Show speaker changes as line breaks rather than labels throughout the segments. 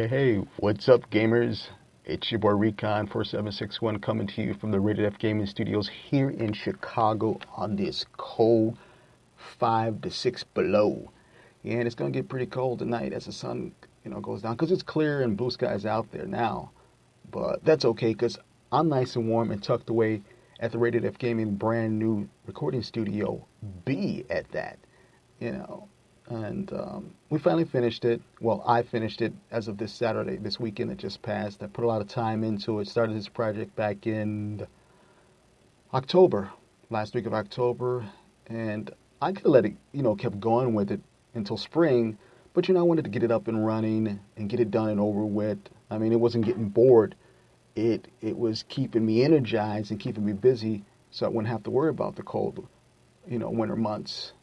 Hey, what's up, gamers? It's your boy Recon 4761 coming to you from the Rated F Gaming Studios here in Chicago on this cold 5 to 6 below. Yeah, and it's going to get pretty cold tonight as the sun, goes down because it's clear and blue skies out there now. But that's okay because I'm nice and warm and tucked away at the Rated F Gaming brand new recording studio B at that, you know. And we finally finished it. Well, I finished it as of this Saturday, this weekend that just passed. I put a lot of time into it. Started this project back in October, last week of October. And I could have let it, kept going with it until spring. But, I wanted to get it up and running and get it done and over with. I mean, it wasn't getting bored. It was keeping me energized and keeping me busy so I wouldn't have to worry about the cold, winter months.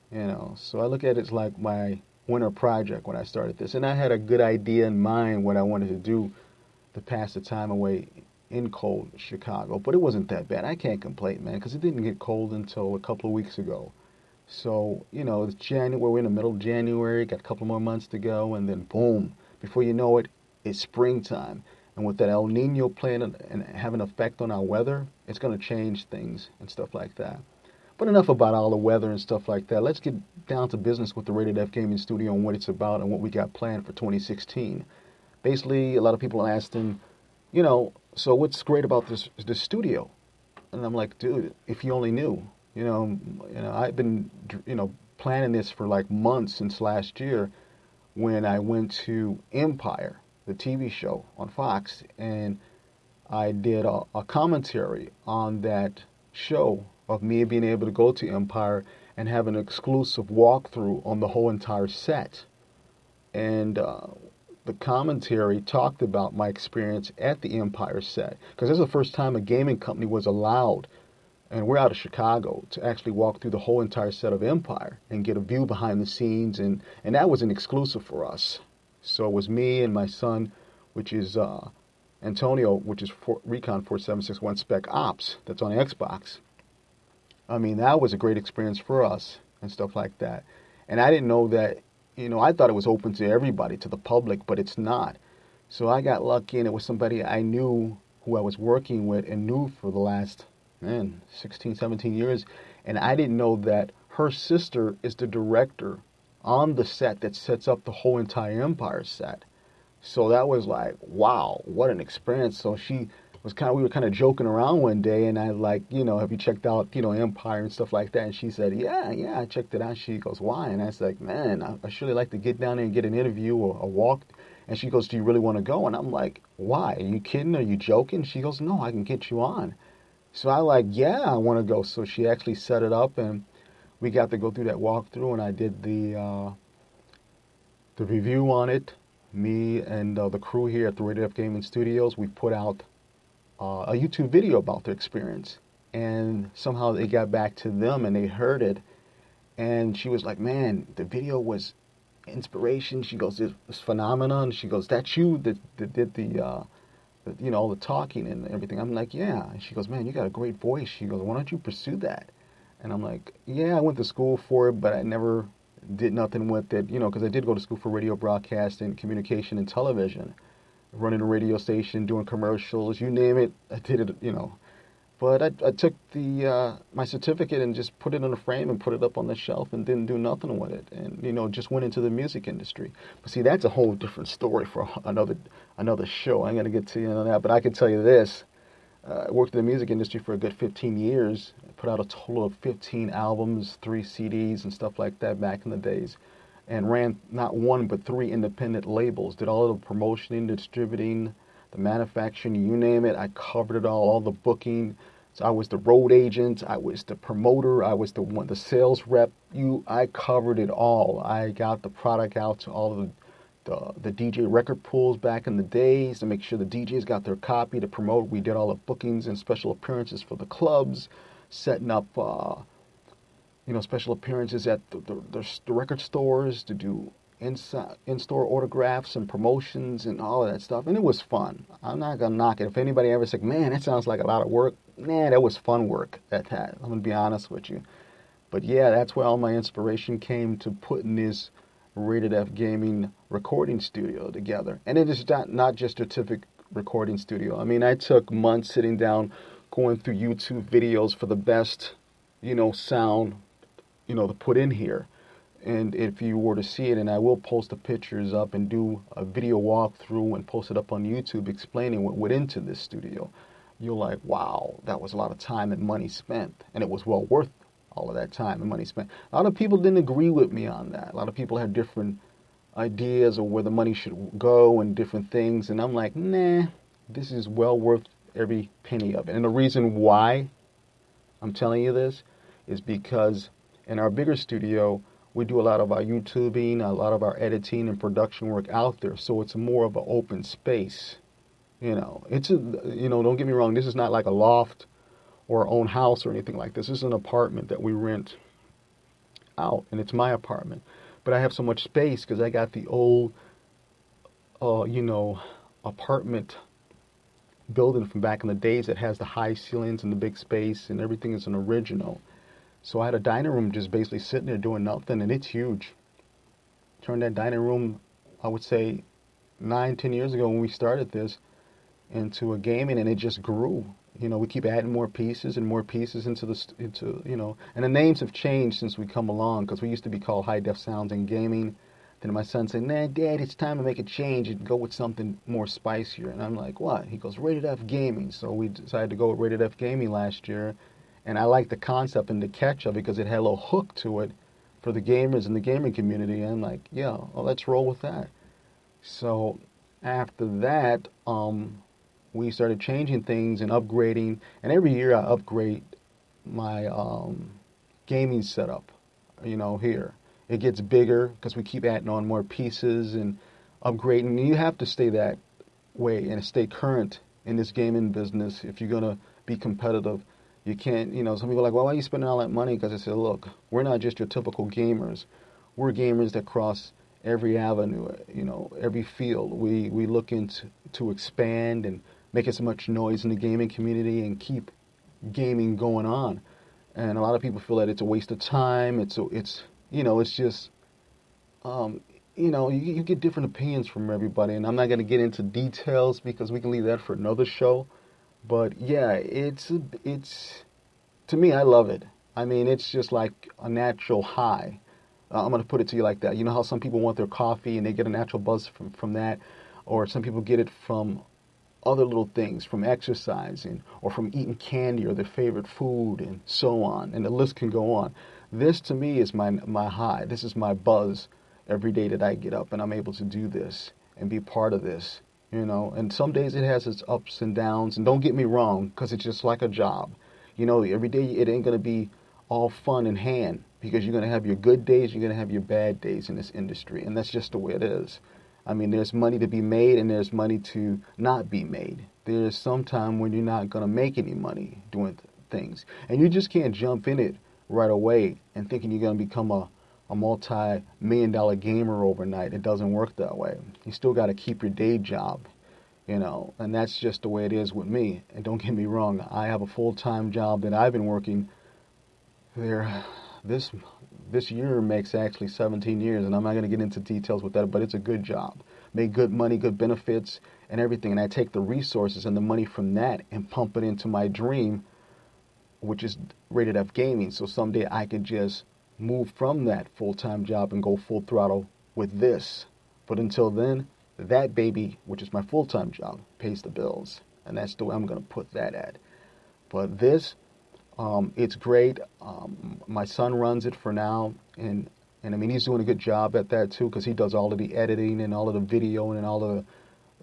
So I look at it as like my winter project when I started this. And I had a good idea in mind what I wanted to do to pass the time away in cold Chicago. But it wasn't that bad. I can't complain, man, because it didn't get cold until a couple of weeks ago. So, it's January. We're in the middle of January. Got a couple more months to go. And then, boom, before you know it, it's springtime. And with that El Nino playing and having an effect on our weather, it's going to change things and stuff like that. But enough about all the weather and stuff like that. Let's get down to business with the Rated F Gaming Studio and what it's about and what we got planned for 2016. Basically, a lot of people are asking, so what's great about this studio? And I'm like, dude, if you only knew. I've been, planning this for like months since last year when I went to Empire, the TV show on Fox, and I did a commentary on that show of me being able to go to Empire and have an exclusive walkthrough on the whole entire set. And the commentary talked about my experience at the Empire set. Because this is the first time a gaming company was allowed, and we're out of Chicago, to actually walk through the whole entire set of Empire and get a view behind the scenes. And that was an exclusive for us. So it was me and my son, which is Antonio, which is Recon 4761 Spec Ops, that's on Xbox. I mean, that was a great experience for us and stuff like that. And I didn't know that, I thought it was open to everybody, to the public, but it's not. So I got lucky, and it was somebody I knew who I was working with and knew for the last, 16, 17 years. And I didn't know that her sister is the director on the set that sets up the whole entire Empire set. So that was like, wow, what an experience. So we were kind of joking around one day, and I have you checked out, Empire and stuff like that? And she said, yeah, I checked it out. She goes, why? And I was like, man, I surely like to get down there and get an interview or a walk. And she goes, do you really want to go? And I'm like, why? Are you kidding? Are you joking? She goes, no, I can get you on. So I I want to go. So she actually set it up, and we got to go through that walkthrough, and I did the review on it. Me and the crew here at the Rated F Gaming Studios, we put out a YouTube video about their experience, and somehow they got back to them and they heard it, and she was like, man, the video was inspiration. She goes, this phenomenon. She goes, that's you that did the all the talking and everything. I'm like, yeah. And she goes, man, you got a great voice. She goes, why don't you pursue that? And I'm like, yeah, I went to school for it, but I never did nothing with it, because I did go to school for radio broadcasting, communication, and television. Running a radio station, doing commercials, you name it, I did it, But I took my certificate and just put it in a frame and put it up on the shelf and didn't do nothing with it, and just went into the music industry. But see, that's a whole different story for another show. I'm gonna get to you on that, but I can tell you this: I worked in the music industry for a good 15 years. I put out a total of 15 albums, 3 CDs, and stuff like that back in the days. And ran not one but 3 independent labels. Did all of the promotioning, the distributing, the manufacturing, you name it. I covered it all the booking. So I was the road agent, I was the promoter, I was the sales rep. I covered it all. I got the product out to all of the DJ record pools back in the days to make sure the DJs got their copy to promote. We did all the bookings and special appearances for the clubs, setting up special appearances at the record stores to do in-store autographs and promotions and all of that stuff. And it was fun. I'm not going to knock it. If anybody ever said, man, that sounds like a lot of work, nah, that was fun work at that. I'm going to be honest with you. But yeah, that's where all my inspiration came to putting this Rated F Gaming recording studio together. And it is not just a typical recording studio. I mean, I took months sitting down, going through YouTube videos for the best, sound, to put in here. And if you were to see it, and I will post the pictures up and do a video walkthrough and post it up on YouTube explaining what went into this studio, you're like, wow, that was a lot of time and money spent. And it was well worth all of that time and money spent. A lot of people didn't agree with me on that. A lot of people had different ideas of where the money should go and different things. And I'm like, nah, this is well worth every penny of it. And the reason why I'm telling you this is because in our bigger studio, we do a lot of our YouTubing, a lot of our editing and production work out there. So it's more of an open space. Don't get me wrong. This is not like a loft or our own house or anything like this. This is an apartment that we rent out, and it's my apartment. But I have so much space because I got the old, apartment building from back in the days that has the high ceilings and the big space, and everything is an original. So I had a dining room just basically sitting there doing nothing, and it's huge. Turned that dining room, I would say 9-10 years ago when we started this, into a gaming, and it just grew. We keep adding more pieces and more pieces into and the names have changed since we come along, because we used to be called High Def Sounds and Gaming. Then my son said, nah, Dad, it's time to make a change and go with something more spicier. And I'm like, what? He goes, Rated F Gaming. So we decided to go with Rated F Gaming last year. And I like the concept and the catch of it because it had a little hook to it for the gamers in the gaming community. And I'm like, yeah, well, let's roll with that. So after that, we started changing things and upgrading. And every year I upgrade my gaming setup, here. It gets bigger because we keep adding on more pieces and upgrading. And you have to stay that way and stay current in this gaming business if you're going to be competitive. You can't, some people are like, well, why are you spending all that money? Because I said, look, we're not just your typical gamers. We're gamers that cross every avenue, every field. We look to expand and make as much noise in the gaming community and keep gaming going on. And a lot of people feel that it's a waste of time. It's just, you get different opinions from everybody. And I'm not going to get into details because we can leave that for another show. But yeah, it's to me, I love it. I mean, it's just like a natural high. I'm going to put it to you like that. You know how some people want their coffee and they get a natural buzz from that? Or some people get it from other little things, from exercising or from eating candy or their favorite food and so on. And the list can go on. This to me is my high. This is my buzz every day that I get up and I'm able to do this and be part of this. And some days it has its ups and downs. And don't get me wrong, because it's just like a job. Every day it ain't going to be all fun and hand, because you're going to have your good days, you're going to have your bad days in this industry. And that's just the way it is. I mean, there's money to be made and there's money to not be made. There's some time when you're not going to make any money doing things. And you just can't jump in it right away and thinking you're going to become a multi-million-dollar gamer overnight. It doesn't work that way. You still got to keep your day job, and that's just the way it is with me. And don't get me wrong, I have a full-time job that I've been working there. This year makes actually 17 years, and I'm not going to get into details with that, but it's a good job. Make good money, good benefits, and everything. And I take the resources and the money from that and pump it into my dream, which is Rated F Gaming. So someday I could just move from that full-time job and go full throttle with this. But until then, that baby, which is my full-time job, pays the bills. And that's the way I'm going to put that at. But this, it's great. My son runs it for now. And I mean, he's doing a good job at that too, because he does all of the editing and all of the video and all of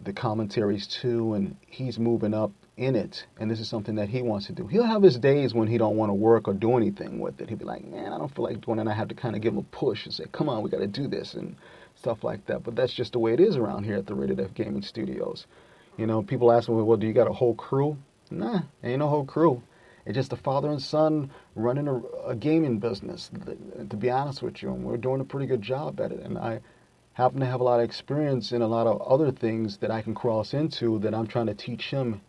the commentaries too. And he's moving up in it, and this is something that he wants to do. He'll have his days when he don't want to work or do anything with it. He'll be like, man, I don't feel like doing it, and I have to kind of give him a push and say, come on, we got to do this and stuff like that. But that's just the way it is around here at the Rated F Gaming Studios. People ask me, well, do you got a whole crew? Nah, ain't no whole crew. It's just a father and son running a gaming business, to be honest with you, and we're doing a pretty good job at it. And I happen to have a lot of experience in a lot of other things that I can cross into that I'm trying to teach him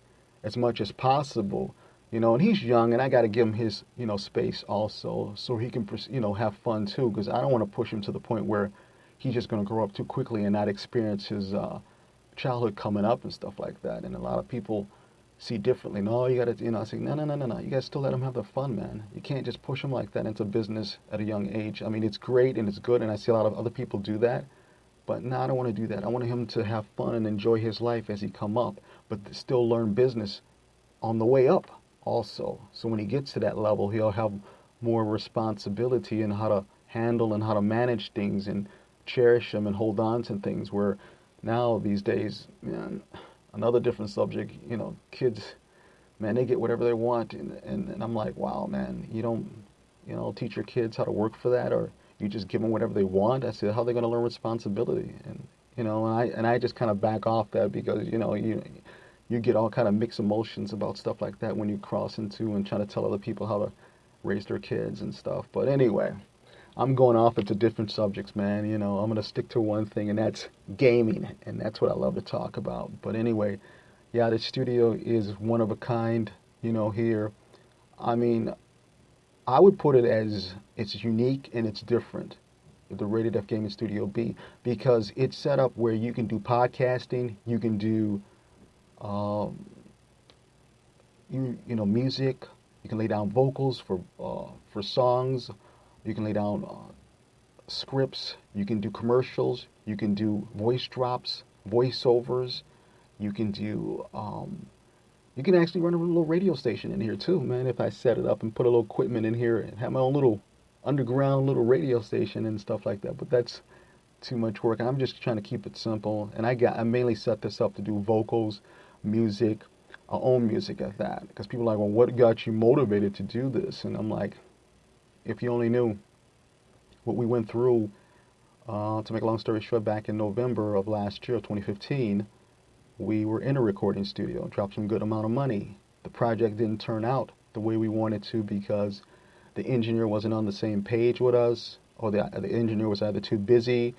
as much as possible, and he's young, and I got to give him his, space also, so he can, have fun too, because I don't want to push him to the point where he's just going to grow up too quickly and not experience his childhood coming up and stuff like that. And a lot of people see differently. No, you got to, I say, no. You got to still let them have their fun, man. You can't just push them like that into business at a young age. I mean, it's great and it's good, and I see a lot of other people do that. But no, I don't want to do that. I want him to have fun and enjoy his life as he come up, but still learn business on the way up also. So when he gets to that level, he'll have more responsibility in how to handle and how to manage things and cherish them and hold on to things. Where now these days, man, another different subject, kids, man, they get whatever they want. And I'm like, wow, man, you don't, teach your kids how to work for that, or you just give them whatever they want. I said, how are they going to learn responsibility? And I just kind of back off that, because, you get all kind of mixed emotions about stuff like that when you cross into and try to tell other people how to raise their kids and stuff. But anyway, I'm going off into different subjects, man. I'm going to stick to one thing, and that's gaming, and that's what I love to talk about. But anyway, yeah, the studio is one of a kind, here. I mean, I would put it as it's unique and it's different, the Rated F Gaming Studio B, because it's set up where you can do podcasting, you can do, music, you can lay down vocals for songs, you can lay down scripts, you can do commercials, you can do voice drops, voiceovers, you can do you can actually run a little radio station in here too, man, if I set it up and put a little equipment in here and have my own little underground little radio station and stuff like that. But that's too much work. I'm just trying to keep it simple. And I mainly set this up to do vocals, music, our own music at that. Because people are like, well, what got you motivated to do this? And I'm like, if you only knew what we went through, to make a long story short, back in November of last year, 2015, we were in a recording studio, dropped some good amount of money. The project didn't turn out the way we wanted to, because the engineer wasn't on the same page with us, or the engineer was either too busy,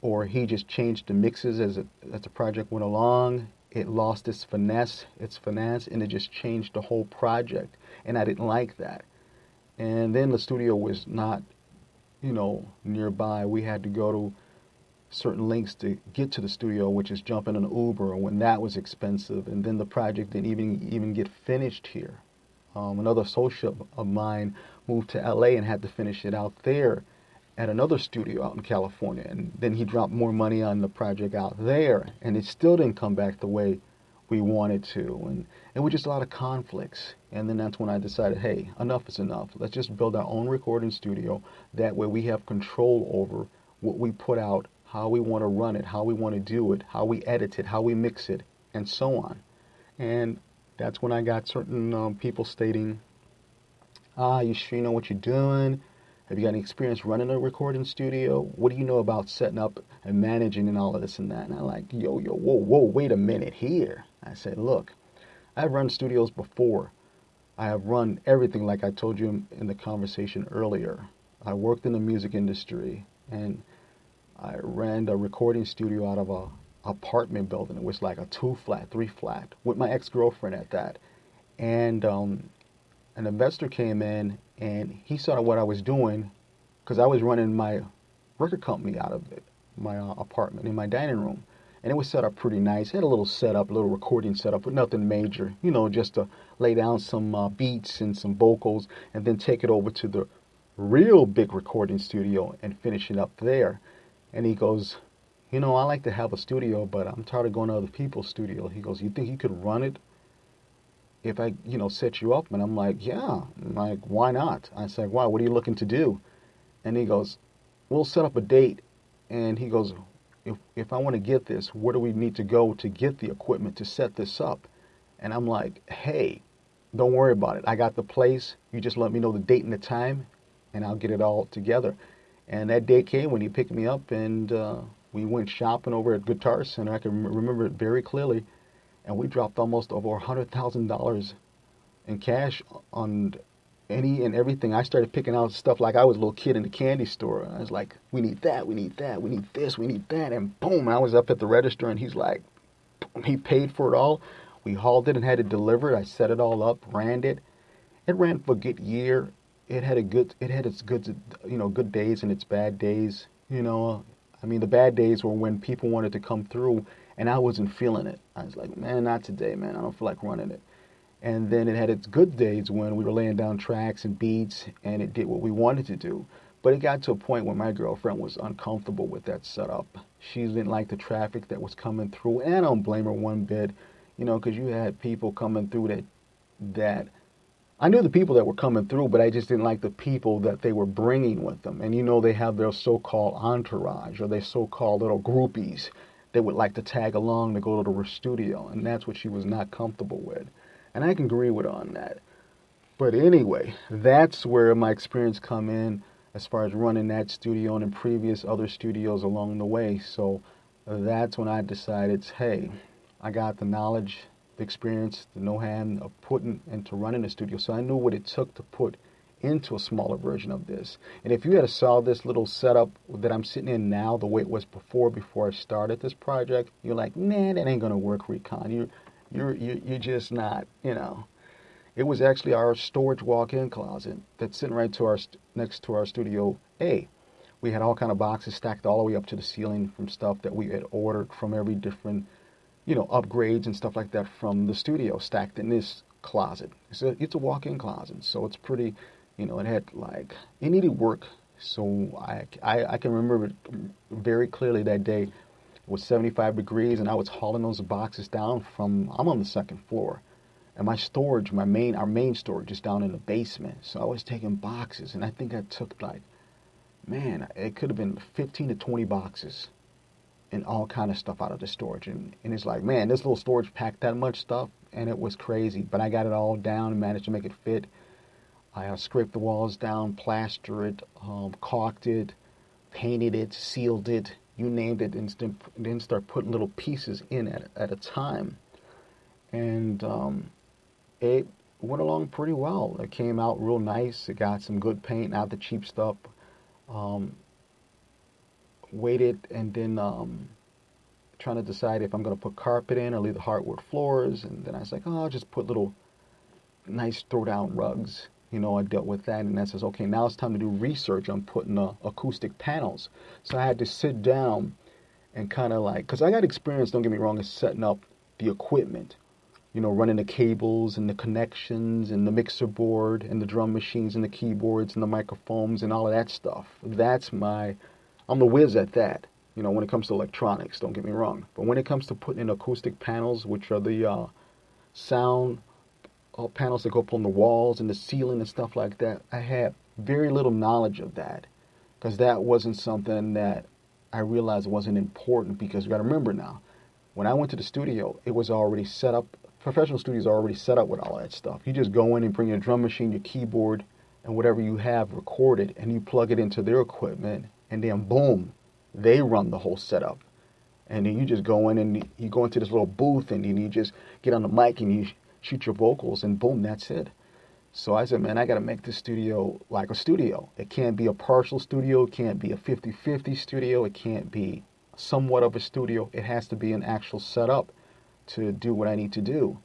or he just changed the mixes as the project went along. It lost its finesse, and it just changed the whole project. And I didn't like that. And then the studio was not, nearby. We had to go to certain links to get to the studio, which is jumping an Uber, when that was expensive. And then the project didn't even get finished here. Another associate of mine moved to LA and had to finish it out there at another studio out in California. And then he dropped more money on the project out there, and it still didn't come back the way we wanted to. And it was just a lot of conflicts. And then that's when I decided, hey, enough is enough. Let's just build our own recording studio. That way we have control over what we put out, how we want to run it, how we want to do it, how we edit it, how we mix it, and so on. And that's when I got certain people stating, you sure you know what you're doing? Have you got any experience running a recording studio? What do you know about setting up and managing and all of this and that? And I'm like, whoa, wait a minute here. I said, look, I've run studios before. I have run everything, like I told you in the conversation earlier. I worked in the music industry, and I ran a recording studio out of a apartment building. It was like a 2-flat, 3-flat, with my ex-girlfriend at that. And an investor came in, and he saw what I was doing, because I was running my record company out of it, my apartment, in my dining room. And it was set up pretty nice. It had a little setup, a little recording setup, but nothing major, just to lay down some beats and some vocals, and then take it over to the real big recording studio and finish it up there. And he goes, I like to have a studio, but I'm tired of going to other people's studio. He goes, you think you could run it if I, set you up? And I'm like, yeah. I'm like, why not? I said, why? What are you looking to do? And he goes, we'll set up a date. And he goes, if I want to get this, where do we need to go to get the equipment to set this up? And I'm like, hey, don't worry about it. I got the place. You just let me know the date and the time, and I'll get it all together. And that day came when he picked me up, and we went shopping over at Guitar Center. I can remember it very clearly. And we dropped almost over $100,000 in cash on any and everything. I started picking out stuff like I was a little kid in the candy store. I was like, we need that, we need that, we need this, we need that. And boom, I was up at the register, and he's like, boom, he paid for it all. We hauled it and had it delivered. I set it all up, ran it. It ran for a good year. It had its good days and its bad days. I mean, the bad days were when people wanted to come through and I wasn't feeling it. I was like, man, not today, man. I don't feel like running it. And then it had its good days when we were laying down tracks and beats and it did what we wanted to do. But it got to a point where my girlfriend was uncomfortable with that setup. She didn't like the traffic that was coming through, and I don't blame her one bit, you know, because you had people coming through that I knew the people that were coming through, but I just didn't like the people that they were bringing with them. And you know, they have their so-called entourage or their so-called little groupies that would like to tag along to go to the studio, and that's what she was not comfortable with. And I can agree with her on that. But anyway, that's where my experience come in as far as running that studio and in previous other studios along the way. So that's when I decided, hey, I got the knowledge, the experience, the know-how of putting into running a studio. So I knew what it took to put into a smaller version of this. And if you had saw this little setup that I'm sitting in now, the way it was before I started this project, you're like, man, that ain't gonna work, Recon. You're just not, you know. It was actually our storage walk-in closet that's sitting right to our next to our Studio A. We had all kind of boxes stacked all the way up to the ceiling from stuff that we had ordered from every different, you know, upgrades and stuff like that from the studio stacked in this closet. It's a walk-in closet, so it's pretty, you know, it had like, it needed work. So I can remember it very clearly that day. It was 75 degrees and I was hauling those boxes down from, I'm on the second floor. And my storage, our main storage is down in the basement. So I was taking boxes, and I think I took like, man, it could have been 15 to 20 boxes and all kind of stuff out of the storage. And it's like, man, this little storage packed that much stuff, and it was crazy. But I got it all down and managed to make it fit. I scraped the walls down, plastered it, caulked it, painted it, sealed it, you named it, and then start putting little pieces in at a time. And it went along pretty well. It came out real nice. It got some good paint, not the cheap stuff. Waited and then trying to decide if I'm going to put carpet in or leave the hardwood floors. And then I was like, oh, I'll just put little nice throw-down rugs. You know, I dealt with that. And that says, okay, now it's time to do research on putting acoustic panels. So I had to sit down and kind of like, because I got experience, don't get me wrong, in setting up the equipment. You know, running the cables and the connections and the mixer board and the drum machines and the keyboards and the microphones and all of that stuff. I'm the whiz at that, you know, when it comes to electronics, don't get me wrong. But when it comes to putting in acoustic panels, which are the sound panels that go up on the walls and the ceiling and stuff like that, I had very little knowledge of that because that wasn't something that I realized wasn't important because you got to remember now, when I went to the studio, it was already set up. Professional studios are already set up with all that stuff. You just go in and bring your drum machine, your keyboard, and whatever you have recorded, and you plug it into their equipment, and then boom, they run the whole setup. And then you just go in and you go into this little booth, and then you just get on the mic and you shoot your vocals, and boom, that's it. So I said, man, I got to make this studio like a studio. It can't be a partial studio. It can't be a 50-50 studio. It can't be somewhat of a studio. It has to be an actual setup to do what I need to do.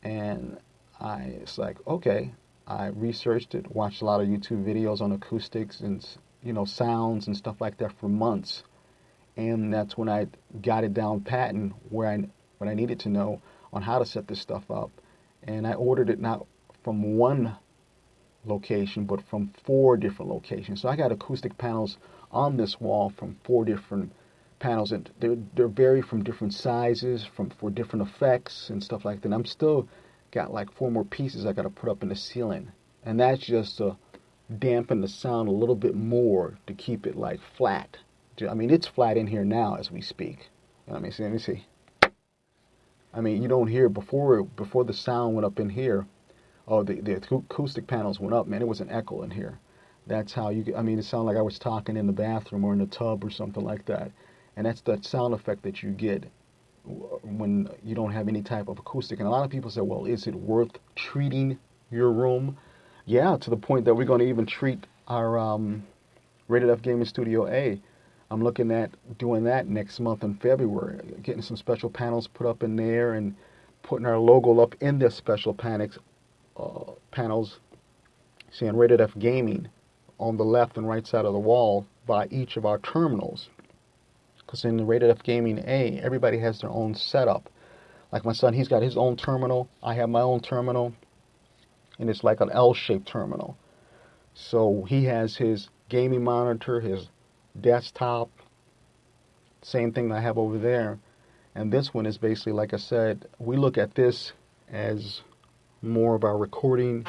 And it's like, okay, I researched it, watched a lot of YouTube videos on acoustics and, you know, sounds and stuff like that for months. And that's when I got it down patent what I needed to know on how to set this stuff up. And I ordered it not from one location, but from 4 different locations. So I got acoustic panels on this wall from 4 different panels, and they're vary from different sizes, for different effects and stuff like that. And I'm still got like 4 more pieces I got to put up in the ceiling, and that's just to dampen the sound a little bit more to keep it like flat. I mean, it's flat in here now as we speak. Let me see. I mean, you don't hear before the sound went up in here. Oh, the acoustic panels went up, man. It was an echo in here. That's how I mean, it sounded like I was talking in the bathroom or in the tub or something like that. And that's that sound effect that you get when you don't have any type of acoustic. And a lot of people say, well, is it worth treating your room? Yeah, to the point that we're going to even treat our Rated F Gaming Studio A. I'm looking at doing that next month in February, getting some special panels put up in there and putting our logo up in the special panels, saying Rated F Gaming on the left and right side of the wall by each of our terminals. Because in the Rated F Gaming A, everybody has their own setup. Like my son, he's got his own terminal. I have my own terminal. And it's like an L-shaped terminal. So he has his gaming monitor, his desktop, same thing that I have over there. And this one is basically, like I said, we look at this as more of our recording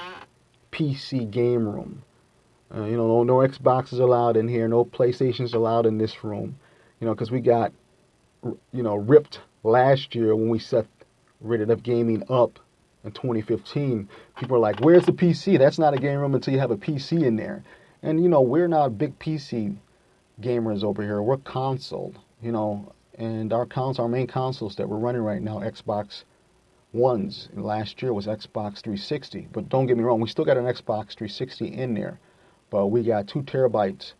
PC game room. No Xboxes allowed in here, no PlayStations allowed in this room. Because we got, ripped last year when we set Rated F Gaming up in 2015. People are like, where's the PC? That's not a game room until you have a PC in there. And, we're not big PC gamers over here. We're console, and our main consoles that we're running right now, Xbox Ones. And last year was Xbox 360. But don't get me wrong, we still got an Xbox 360 in there. But we got 2 terabytes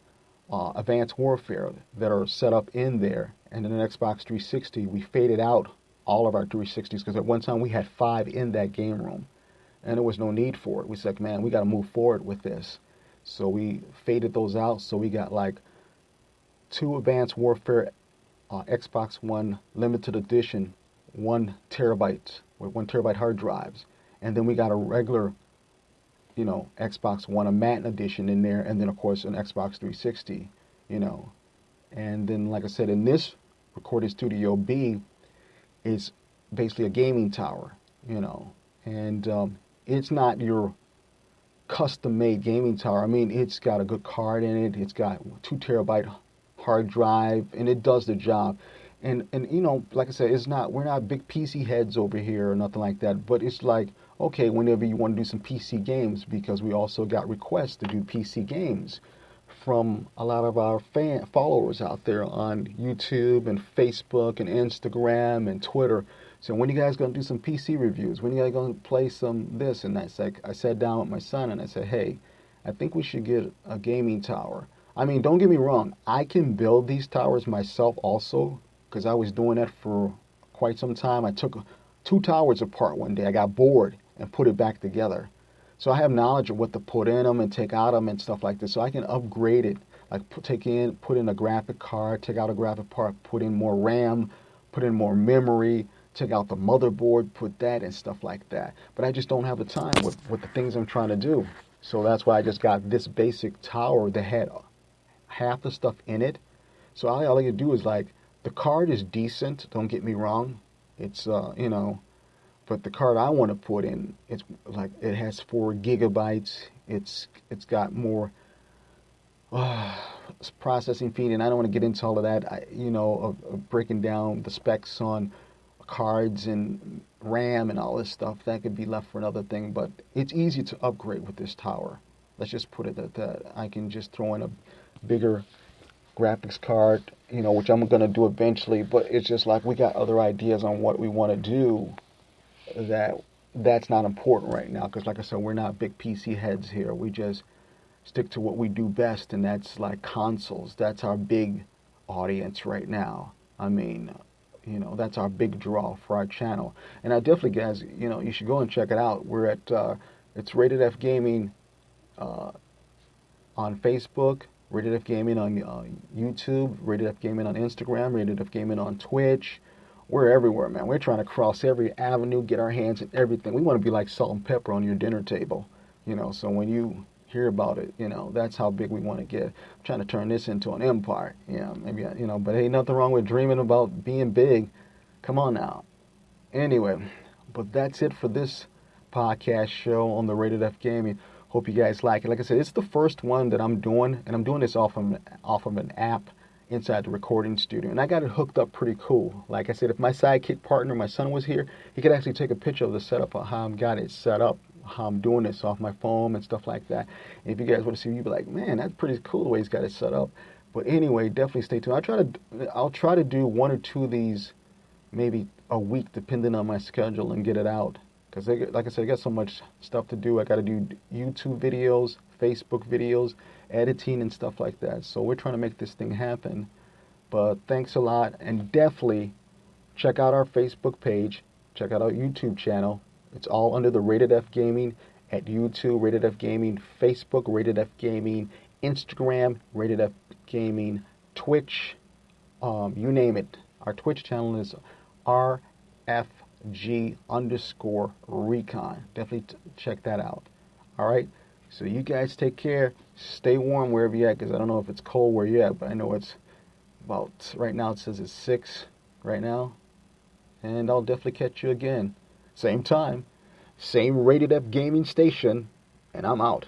Advanced Warfare that are set up in there. And in an Xbox 360, we faded out all of our 360s because at one time we had 5 in that game room. And there was no need for it. We said, man, we got to move forward with this. So we faded those out. So we got like 2 Advanced Warfare Xbox One limited edition 1 terabyte with 1 terabyte hard drives. And then we got a regular Xbox One, a Madden edition in there, and then of course an Xbox 360, and then like I said, in this recording studio B is basically a gaming tower, and it's not your custom-made gaming tower. I mean, it's got a good card in it, it's got 2 terabyte hard drive, and it does the job. And like I said, we're not big PC heads over here or nothing like that, but it's like, okay, whenever you want to do some PC games, because we also got requests to do PC games from a lot of our followers out there on YouTube and Facebook and Instagram and Twitter. So when you guys going to do some PC reviews? When you guys going to play some this? And I sat down with my son and I said, hey, I think we should get a gaming tower. I mean, don't get me wrong, I can build these towers myself also, because I was doing that for quite some time. I took 2 towers apart one day. I got bored and put it back together. So I have knowledge of what to put in them and take out them and stuff like this. So I can upgrade it, like put in a graphic card, take out a graphic part, put in more RAM, put in more memory, take out the motherboard, put that and stuff like that. But I just don't have the time with the things I'm trying to do. So that's why I just got this basic tower that had half the stuff in it. So all I can do is like, the card is decent, don't get me wrong. It's, but the card I want to put in, it's like, it has 4 gigabytes. It's got more processing speed, and I don't want to get into all of that, of breaking down the specs on cards and RAM and all this stuff. That could be left for another thing, but it's easy to upgrade with this tower. Let's just put it at that. I can just throw in a bigger graphics card, which I'm going to do eventually, but it's just like we got other ideas on what we want to do that's not important right now, because like I said, we're not big PC heads here. We just stick to what we do best, and that's like consoles. That's our big audience right now. I mean, that's our big draw for our channel. And I definitely, guys, you should go and check it out. We're at, it's Rated F Gaming on Facebook, Rated F Gaming on YouTube, Rated F Gaming on Instagram, Rated F Gaming on Twitch. We're everywhere, man. We're trying to cross every avenue, get our hands in everything. We want to be like salt and pepper on your dinner table, so when you hear about it, that's how big we want to get. I'm trying to turn this into an empire, maybe, but ain't nothing wrong with dreaming about being big. Come on now. Anyway, but that's it for this podcast show on the Rated F Gaming. Hope you guys like it. Like I said, it's the first one that I'm doing, and I'm doing this off of an app inside the recording studio, and I got it hooked up pretty cool. Like I said, if my sidekick partner, my son, was here, he could actually take a picture of the setup of how I've got it set up, how I'm doing this off my phone and stuff like that. And if you guys want to see, you'd be like, man, that's pretty cool the way he's got it set up. But anyway, definitely stay tuned. I'll try to do 1 or 2 of these maybe a week, depending on my schedule, and get it out. Because, like I said, I got so much stuff to do. I got to do YouTube videos, Facebook videos, editing, and stuff like that. So we're trying to make this thing happen. But thanks a lot. And definitely check out our Facebook page. Check out our YouTube channel. It's all under the Rated F Gaming at YouTube, Rated F Gaming, Facebook, Rated F Gaming, Instagram, Rated F Gaming, Twitch, you name it. Our Twitch channel is RFG_recon. Definitely check that out. All right. So you guys take care. Stay warm wherever you're at, because I don't know if it's cold where you're at, but I know it's about, right now it says it's 6 right now. And I'll definitely catch you again. Same time, same Rated F gaming station, and I'm out.